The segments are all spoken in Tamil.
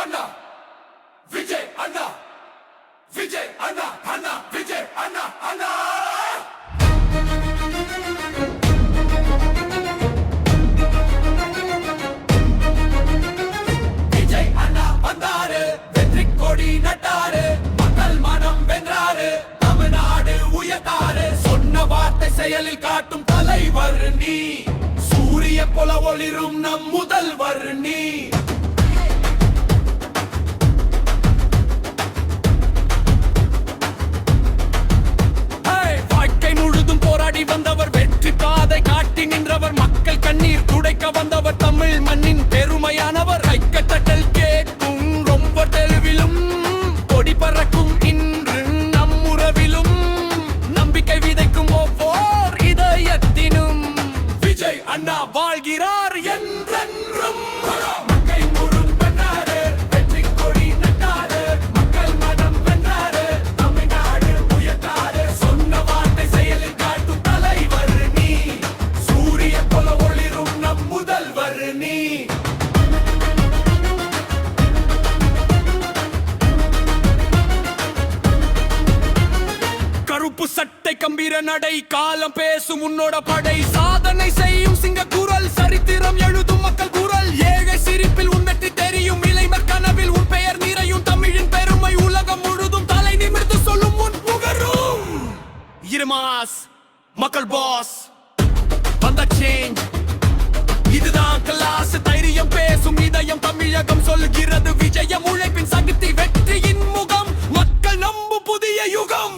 அண்ணா விஜய் அண்ணா விஜய் அண்ணா அண்ணா விஜய் அண்ணா அண்ணா விஜய் அண்ணா வந்தாரு வெற்றி கொடி நட்டாரு மக்கள் மனம் வென்றாரு தமிழ்நாடு உயர்த்தாரு சொன்ன வார்த்தை செயலில் காட்டும் தலைவர் நீ சூரிய போல ஒளிரும் நம் முதல்வர் நீ வந்தவர் வெற்றி பாதை காட்டி நின்றவர் மக்கள் கண்ணீர் துடைக்க வந்தவர் தமிழ் மண்ணின் பெருமையானவர் கைக்கட்டல் கேட்கும் ரொம்ப தெளிவிலும் கொடி பறக்கும் இன்று நம் உறவிலும் நம்பிக்கை விதைக்கும் ஒவ்வொரு இதயத்தினும் விஜய் அண்ணா வாழ்கிறார் என்றென்றும் கருப்பு சட்டை கம்பீர நடை காலம் பேசும் உன்னோட படை சாதனை செய்யும் சிங்க குரல் சரித்திரம் எழுதும் மக்கள் குரல் ஏழை சிரிப்பில் உன்னட்டி தெரியும் இளைஞர் கனவில் உன் பெயர் நிறையும் தமிழின் பெருமை உலகம் முழுதும் தலை நிமிர்ந்து சொல்லும் உன் புகரும் இருமாஸ் மக்கள் பாஸ் வந்த சேஞ்ச் இதுதான் கிளாஸ் தைரியம் பேசும் இதயம் தமிழகம் சொல்லுகிறது விஜயம் உழைப்பின் சக்தி வெற்றியின் முகம் மக்கள் நம்பும் புதிய யுகம்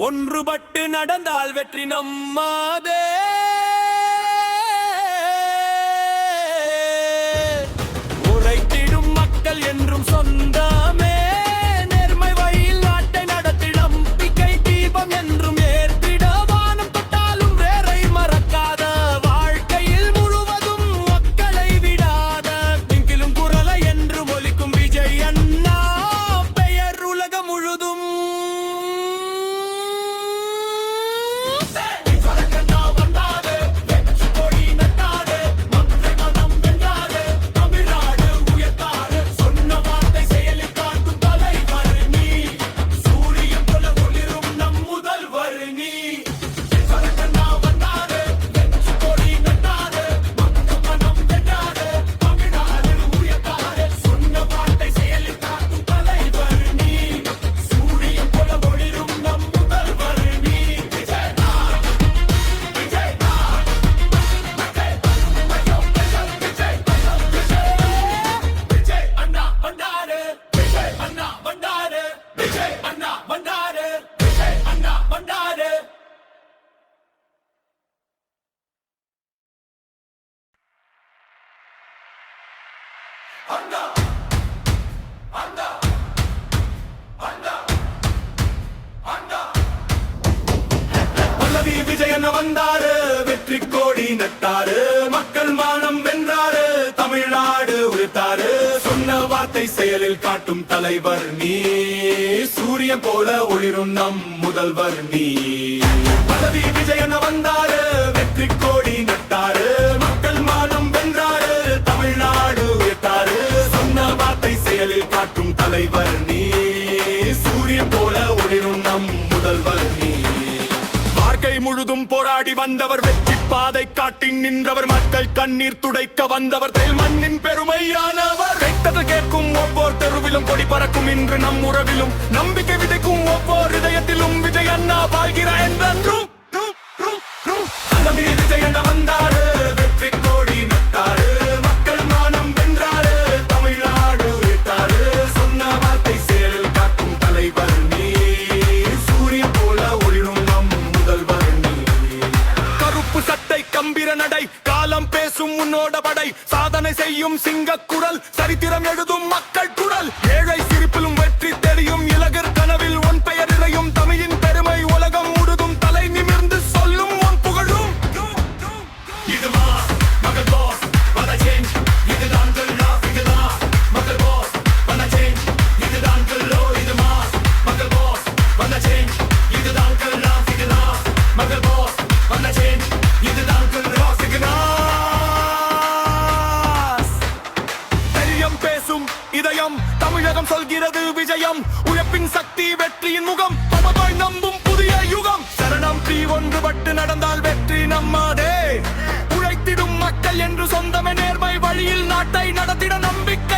ஒன்றுபட்டு நடந்தால் வெற்றி நம்மாதே உரைத்திடும் மக்கள் என்றும் சொந்தமே நேர்மை வழியில் நாட்டை நடத்திட நம்பிக்கை தீபம் என்றும் ஏற்றிட வானம் தொட்டாலும் வேரை மறக்காத வாழ்க்கையில் முழுவதும் மக்களை விடாத எங்கிலும் குரலை என்று ஒலிக்கும் விஜய் அண்ணா பெயர் உலகம் முழுதும் விஜயன் வந்தாரு வெற்றி கோடி நட்டாரு மக்கள் மானம் வென்றாரு தமிழ்நாடு உயர்த்தாரு சொன்ன வார்த்தை செயலில் காட்டும் தலைவர் நீ சூரியன் போல ஒளிரும் நம் முதல்வர் நீ பதவி விஜயன் வந்தாரு வெற்றி கோடி நட்டாரு மக்கள் மானம் வென்றாரு தமிழ்நாடு உயர்த்தாரு சொன்ன வார்த்தை செயலில் காட்டும் தலைவர் நீ சூரியன் போல ஒளிரும் நம் முதல்வர் நீ முழுதும் போராடி வந்தவர் வெற்றி பாதை காட்டி நின்றவர் மக்கள் கண்ணீர் துடைக்க வந்தவர் தெல் மண்ணின் பெருமையானவர் கைத்தட்டல் கேட்கும் ஒவ்வொரு தெருவிலும் கொடி பறக்கும் இன்று நம் உறவிலும் நம்பிக்கை விதைக்கும் ஒவ்வொரு இதயத்திலும் விஜய் அண்ணா வாழ்கிறார் என்றென்றும் விஜய் அண்ணா வந்தாரு வெற்றி கோடி நட்டாரு மக்கள் மானம் வென்றாரு தமிழ்நாடு உயர்த்தாரு தெரியும் சிங்கக்குரல், சரித்திரம் எழுதும் மக்கள் குரல். ஏழை சிரிப்பிலும் வெற்றி தெரியும் இலகர் கனவில் உன் பெயர் இறையும். தமிழின் பெருமை உலகம் முழுதும் தலை நிமிர்ந்து சொல்லும் உன் புகழும். இது மாஸ் மக்கள் பாஸ் வந்த சேஞ்ச், இதுதான் கல்லாஃப், இதுதான் மக்கள் பாஸ் வந்த சேஞ்ச், இதுதான் கல்லோ. இது மாஸ் மக்கள் பாஸ் வந்த சேஞ்ச், இதுதான் கல்லாஃப், இதுதான் மக்கள் பாஸ் வந்த சேஞ்ச், இதுதான் கல்லோ. தைரியம் பேசும் இதயம், தமிழகம் சொல்கிறது விஜயம். உழைப்பின் சக்தி வெற்றியின் முகம், பமபாய் நம்பும் புதிய யுகம். சரணம் தீ ஒன்றுபட்டு நடந்தால் வெற்றி நம்மதே. உழைத்திடும் மக்கள் என்று சொந்தமே நேர்மை வழியில் நாட்டை நடத்திட நம்பிக்கை.